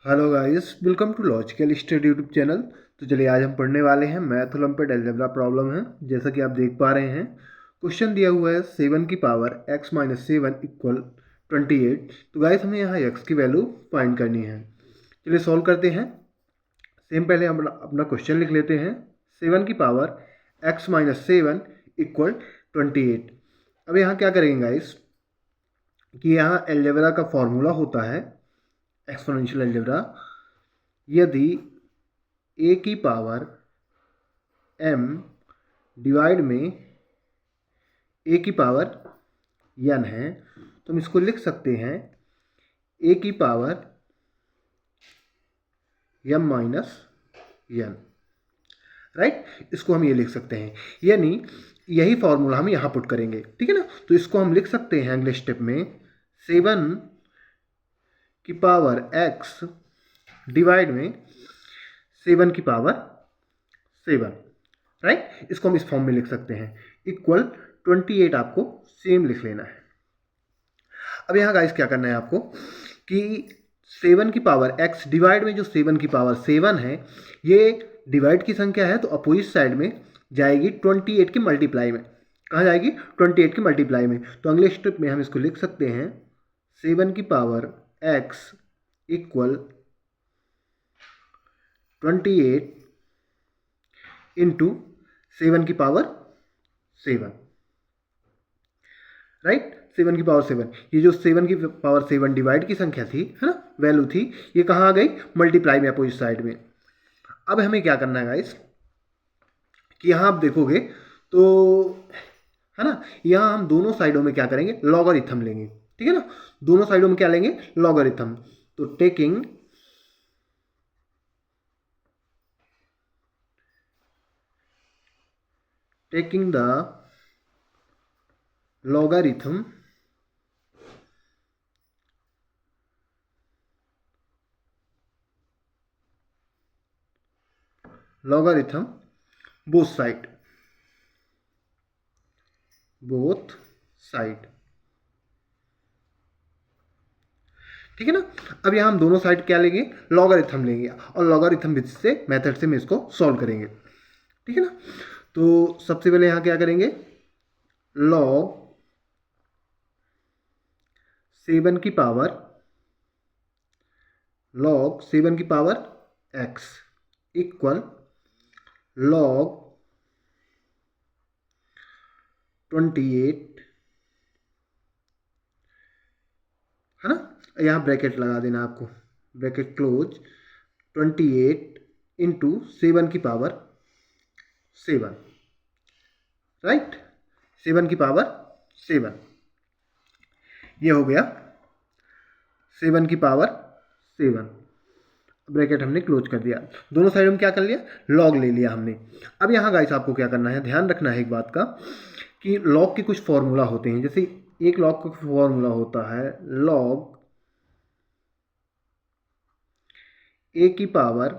Hello guys, welcome to logical study YouTube channel. तो चलिए आज हम पढ़ने वाले हैं मैथ ओलंपियाड अलजेब्रा प्रॉब्लम है। जैसा कि आप देख पा रहे हैं, क्वेश्चन दिया हुआ है 7 की पावर x माइनस 7 इक्वल 28। तो गाइस हमें यहाँ x की वैल्यू फाइंड करनी है। चलिए सॉल्व करते हैं। सेम पहले हम अपना क्वेश्चन लिख लेते हैं। 7 की पावर x माइनस 7 इक्वल 28। अब यहाँ क्या करेंगे गाइस कि यहाँ अलजेब्रा का फॉर्मूला होता है एक्सपोनेंशियल अलजेब्रा। यदि a की पावर m डिवाइड में a की पावर n है, तो हम इसको लिख सकते हैं a की power m minus n। Right, इसको हम ये लिख सकते हैं, यानी यही फॉर्मूला हम यहाँ पुट करेंगे। ठीक है ना। तो इसको हम लिख सकते हैं अगले स्टेप में 7 की पावर x डिवाइड में 7 की पावर 7। राइट, इसको हम इस फॉर्म में लिख सकते हैं इक्वल 28। आपको सेम लिख लेना है। अब यहाँ गाइस क्या करना है आपको कि 7 की पावर x डिवाइड में जो 7 की पावर 7 है, ये डिवाइड की संख्या है, तो अपोजिट साइड में जाएगी 28 के मल्टीप्लाई में। कहाँ जाएगी? 28 के मल्टीप्लाई में। तो अगले स्टेप में हम इसको लिख सकते हैं 7 की पावर x इक्वल 28 इंटू 7 की पावर 7। राइट, 7 की पावर 7। ये जो 7 की पावर 7 डिवाइड की संख्या थी, है ना, वैल्यू थी, ये कहाँ आ गई? मल्टीप्लाई में, अपोजिट साइड में। अब हमें क्या करना है गाइस कि यहाँ आप देखोगे तो, है ना, यहाँ हम दोनों साइडों में क्या करेंगे? लॉगरिथम लेंगे। ठीक है ना। दोनों साइडों में क्या लेंगे? लॉगरिथम। तो taking the logarithm both side ठीक है ना। अब यहाँ हम दोनों साइड क्या लेंगे? लॉगरिथम लेंगे, और लॉगरिथम विधि से मेथड से हम इसको सॉल्व करेंगे। ठीक है ना। तो सबसे पहले यहाँ क्या करेंगे? लॉग 7 की पावर x इक्वल लॉग 28, है ना। यहाँ ब्रैकेट लगा देना आपको, ब्रैकेट क्लोज, 28 इंटू 7 की पावर 7। राइट, 7 की पावर 7, ये हो गया 7 की पावर 7। ब्रैकेट हमने क्लोज कर दिया। दोनों साइड में क्या कर लिया? लॉग ले लिया हमने। अब यहाँ गाइस आपको क्या करना है, ध्यान रखना है एक बात का कि लॉग के कुछ फॉर्मूला होते हैं। जैसे एक लॉग का फॉर्मूला होता है लॉग a की पावर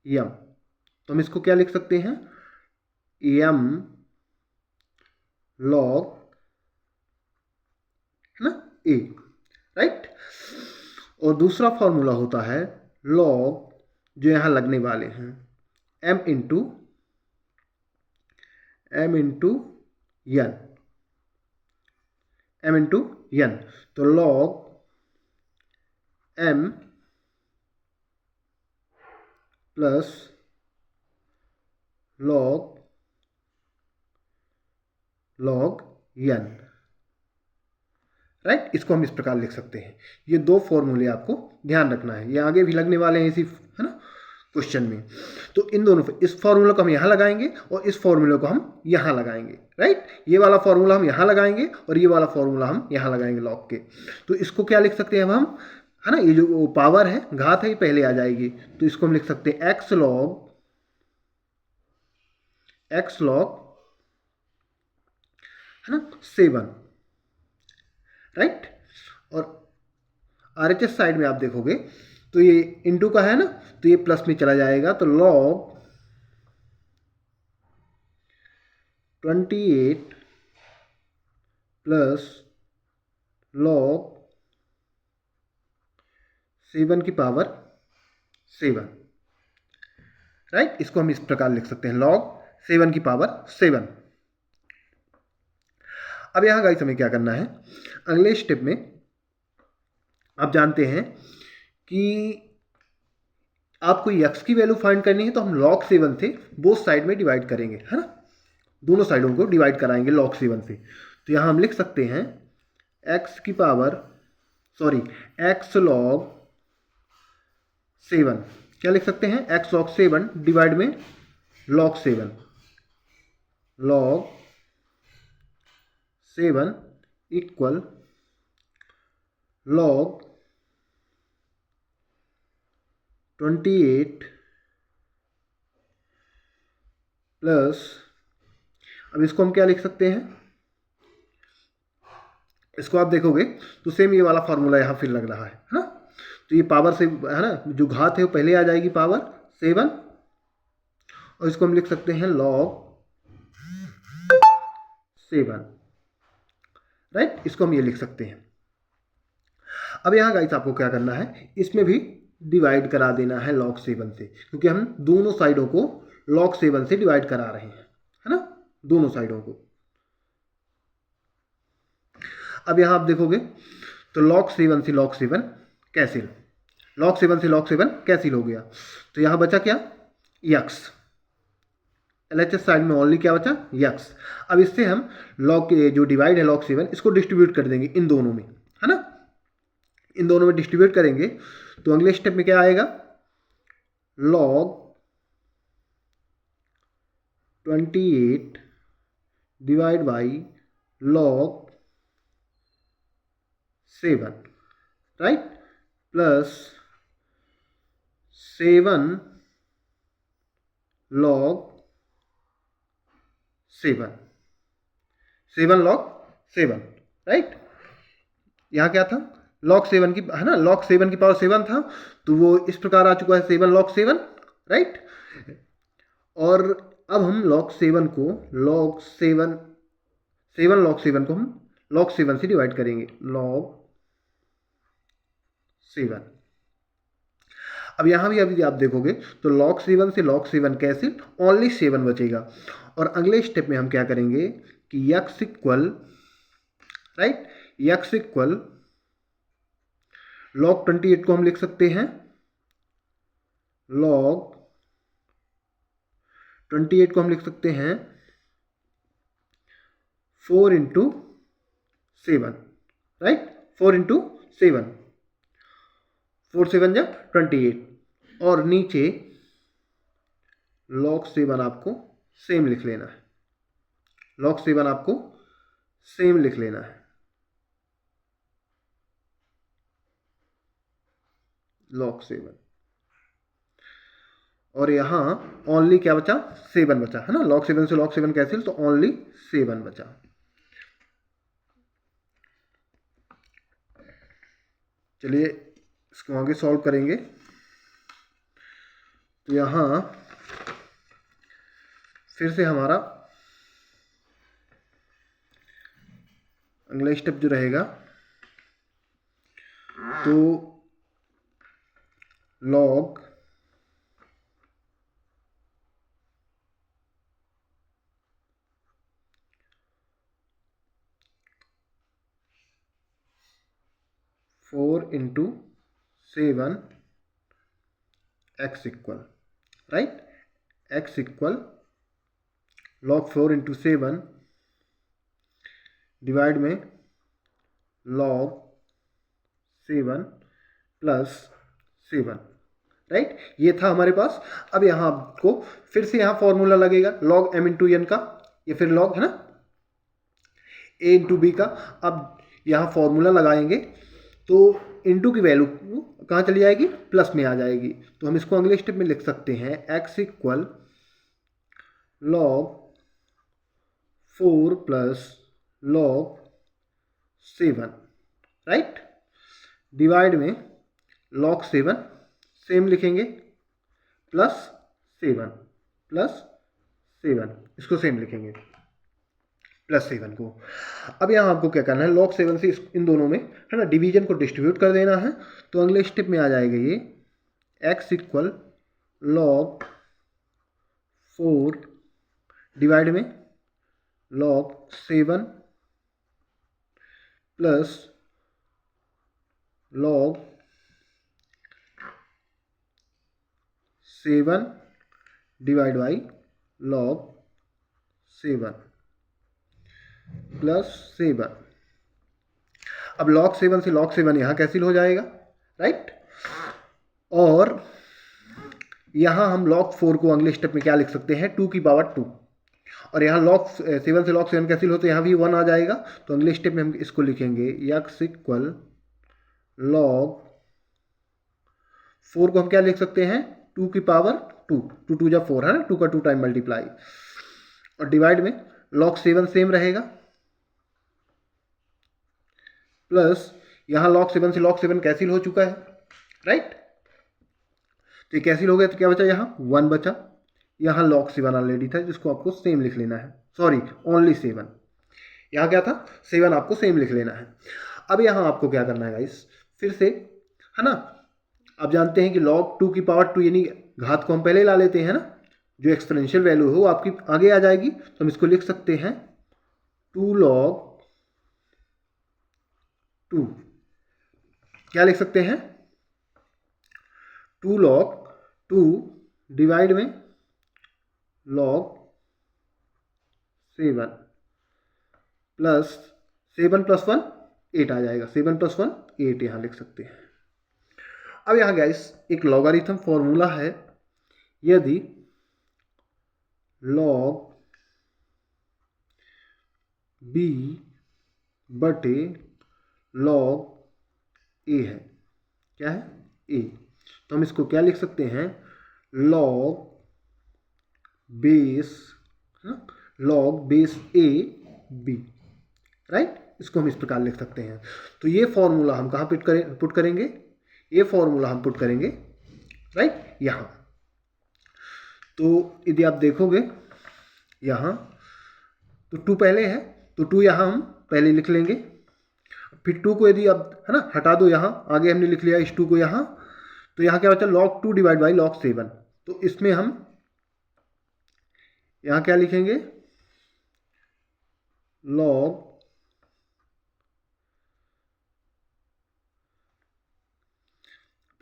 m। तो हम इसको क्या लिख सकते हैं? m लॉग, है ना, a। राइट। और दूसरा फॉर्मूला होता है लॉग, जो यहाँ लगने वाले हैं, m इंटू n। तो log m plus log n। Right, इसको हम इस प्रकार लिख सकते हैं। ये दो फॉर्मूले आपको ध्यान रखना है, ये आगे भी लगने वाले हैं इसी, है ना, क्वेश्चन में। तो इन दोनों, इस फॉर्मूला को हम यहाँ लगाएंगे और इस फॉर्मूले को हम यहाँ लगाएंगे। राइट, ये वाला फॉर्मूला हम यहाँ लगाएंगे और ये वाला फॉर्मूला हम यहाँ लगाएंगे लॉग के। तो इसको क्या लिख सकते हैं अब हम, है ना, ये जो पावर है, घात है, ये पहले आ जाएगी। तो इसको हम लिख सकते हैं एक्स लॉग, है ना, 7। राइट, और RHS साइड में आप देखोगे तो ये इंटू का है ना, तो ये प्लस में चला जाएगा। तो लॉग 28 प्लस लॉग 7 की पावर 7, राइट। इसको हम इस प्रकार लिख सकते हैं log 7 की पावर 7। अब यहाँ गाइस हमें क्या करना है, अगले स्टेप में आप जानते हैं कि आपको x की वैल्यू फाइंड करनी है, तो हम log 7 से बोथ साइड में डिवाइड करेंगे, है ना, दोनों साइडों को डिवाइड कराएंगे log 7 से। तो यहाँ हम लिख सकते हैं x log 7, क्या लिख सकते हैं, x log 7 डिवाइड में log 7 इक्वल log 28 प्लस, अब इसको हम क्या लिख सकते हैं, इसको आप देखोगे तो सेम ये वाला फॉर्मूला यहाँ फिर लग रहा है ना। तो ये पावर से, है ना, जो घात है वो पहले आ जाएगी पावर 7, और इसको हम लिख सकते हैं log 7, राइट। इसको हम ये लिख सकते हैं। अब यहाँ गाइस आपको क्या करना है, इसमें भी डिवाइड करा देना है log 7 से, क्योंकि हम दोनों साइडों को log 7 से डिवाइड करा रहे हैं, है ना, दोनों साइडों को। अब यहाँ आप देखोगे तो log 7 से log 7 कैंसिल, log 7 से log 7 कैंसिल हो गया, तो यहाँ बचा क्या, x, LHS साइड में ओनली क्या बचा, x। अब इससे हम log जो डिवाइड है log 7, इसको डिस्ट्रीब्यूट कर देंगे इन दोनों में, है ना, इन दोनों में डिस्ट्रीब्यूट करेंगे तो अगले स्टेप में क्या आएगा, log 28 divide by log 7, right, plus 7 log 7 log 7, right. यहाँ क्या था, log 7 की, है ना, log 7 की पावर 7 था, तो वो इस प्रकार आ चुका है 7 log 7, राइट। और अब हम log 7 को log 7 को हम log 7 से डिवाइड करेंगे, log 7। अब यहाँ भी अभी आप देखोगे तो log 7 से log 7 कैंसिल, ओनली 7 बचेगा। और अगले स्टेप में हम क्या करेंगे कि x equal, right, x equal log 28 को हम लिख सकते हैं log 28 को हम लिख सकते हैं 4 इंटू 7, राइट, 4 इंटू 7, 4 7 जा 28, और नीचे log 7 आपको सेम लिख लेना है, log 7 आपको सेम लिख लेना है, log 7। और यहाँ ओनली क्या बचा, 7 बचा, है ना, log 7 से log 7 कैंसिल, तो ओनली 7 बचा। चलिए इसको आगे सॉल्व करेंगे। तो यहाँ फिर से हमारा अगला स्टेप जो रहेगा, तो log 4 into 7 x equal, right, x equal log 4 into 7 divide में log 7 प्लस 7, राइट, ये था हमारे पास। अब यहाँ आपको फिर से यहाँ फॉर्मूला लगेगा log m इंटू n का, या फिर log, है ना, a इंटू b का। अब यहाँ फॉर्मूला लगाएंगे तो इंटू की वैल्यू कहाँ चली जाएगी, प्लस में आ जाएगी। तो हम इसको अगले स्टेप में लिख सकते हैं x equal log 4 plus log 7, right, divide में log 7 सेम लिखेंगे, प्लस 7 इसको सेम लिखेंगे, प्लस 7 को। अब यहाँ आपको क्या करना है, log 7 से इन दोनों में है ना डिवीजन को डिस्ट्रीब्यूट कर देना है। तो अगले स्टेप में आ जाएगा ये x इक्वल log 4 डिवाइड में log 7 plus log 7 divide by log 7 plus 7। अब log 7 से log 7 यहाँ कैंसिल हो जाएगा, राइट। और यहाँ हम log 4 को अगले स्टेप में क्या लिख सकते हैं, 2 की पावर 2। और यहाँ log 7 से log 7 कैंसिल हो तो यहाँ भी 1 आ जाएगा। तो अगले स्टेप में हम इसको लिखेंगे x इक्वल log 4 को हम क्या लिख सकते हैं, 2 की पावर 2, 2 2 जा 4 है ना, 2 का 2 टाइम मल्टीप्लाई, और डिवाइड में log 7 सेम रहेगा प्लस यहाँ log 7 से log 7 कैंसिल हो चुका है, राइट। तो ये कैंसिल हो गया तो क्या बचा, यहाँ 1 बचा। यहाँ log 7 ऑलरेडी था जिसको आपको सेम लिख लेना है, सॉरी ओनली 7, यहाँ क्या था 7 आपको सेम लिख लेना है। अब यहाँ आपको क्या करना है गाइस, फिर से है ना, आप जानते हैं कि log 2 की पावर 2 यानी घात को हम पहले ला लेते हैं ना, जो एक्सपोनेंशियल वैल्यू है वो आपकी आगे आ जाएगी। तो हम इसको लिख सकते हैं 2 log 2, क्या लिख सकते हैं, 2 log 2 डिवाइड में log 7 प्लस 7 प्लस 1 8 आ जाएगा, 7 प्लस 1 8 यहाँ लिख सकते हैं। अब यहाँ गाइस एक लॉगरिथम फॉर्मूला है, यदि log b बटे log a है, क्या है a, तो हम इसको क्या लिख सकते हैं, log base a b, right. इसको हम इस प्रकार लिख सकते हैं। तो ये फॉर्मूला हम कहाँ पुट करेंगे, ये फॉर्मूला हम पुट करेंगे राइट यहाँ। तो यदि आप देखोगे यहाँ तो 2 पहले है, तो 2 यहाँ हम पहले लिख लेंगे, फिर 2 को यदि अब है ना हटा दो, यहाँ आगे हमने लिख लिया इस 2 को यहाँ, तो यहाँ क्या बचा log 2 डिवाइड बाई log 7। तो इसमें हम यहाँ क्या लिखेंगे, log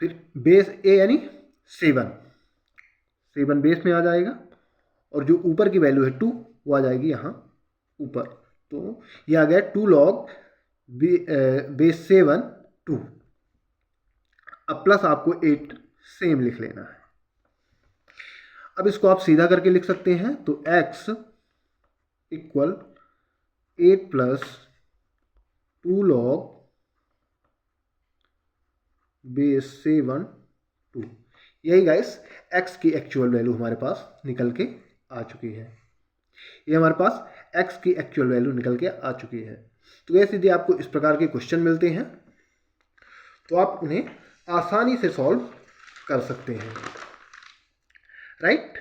फिर बेस a यानी 7 बेस में आ जाएगा, और जो ऊपर की वैल्यू है 2 वो आ जाएगी यहाँ ऊपर। तो ये आ गया 2 log बेस 7 2। अब प्लस आपको 8 सेम लिख लेना है। अब इसको आप सीधा करके लिख सकते हैं, तो x equal 8 plus 2 log base 7 2। यही गाइस x की एक्चुअल वैल्यू हमारे पास निकल के आ चुकी है, ये हमारे पास x की एक्चुअल वैल्यू निकल के आ चुकी है। तो गैस यदि आपको इस प्रकार के क्वेश्चन मिलते हैं तो आप उन्हें आसानी से सॉल्व कर सकते हैं, राइट।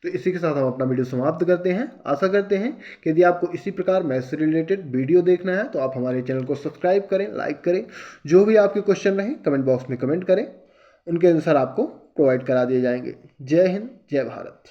तो इसी के साथ हम अपना वीडियो समाप्त करते हैं। आशा करते हैं कि यदि आपको इसी प्रकार मैथ्स से रिलेटेड वीडियो देखना है तो आप हमारे चैनल को सब्सक्राइब करें, लाइक करें। जो भी आपके क्वेश्चन रहें कमेंट बॉक्स में कमेंट करें, उनके आंसर आपको प्रोवाइड करा दिए जाएंगे। जय हिंद, जय भारत।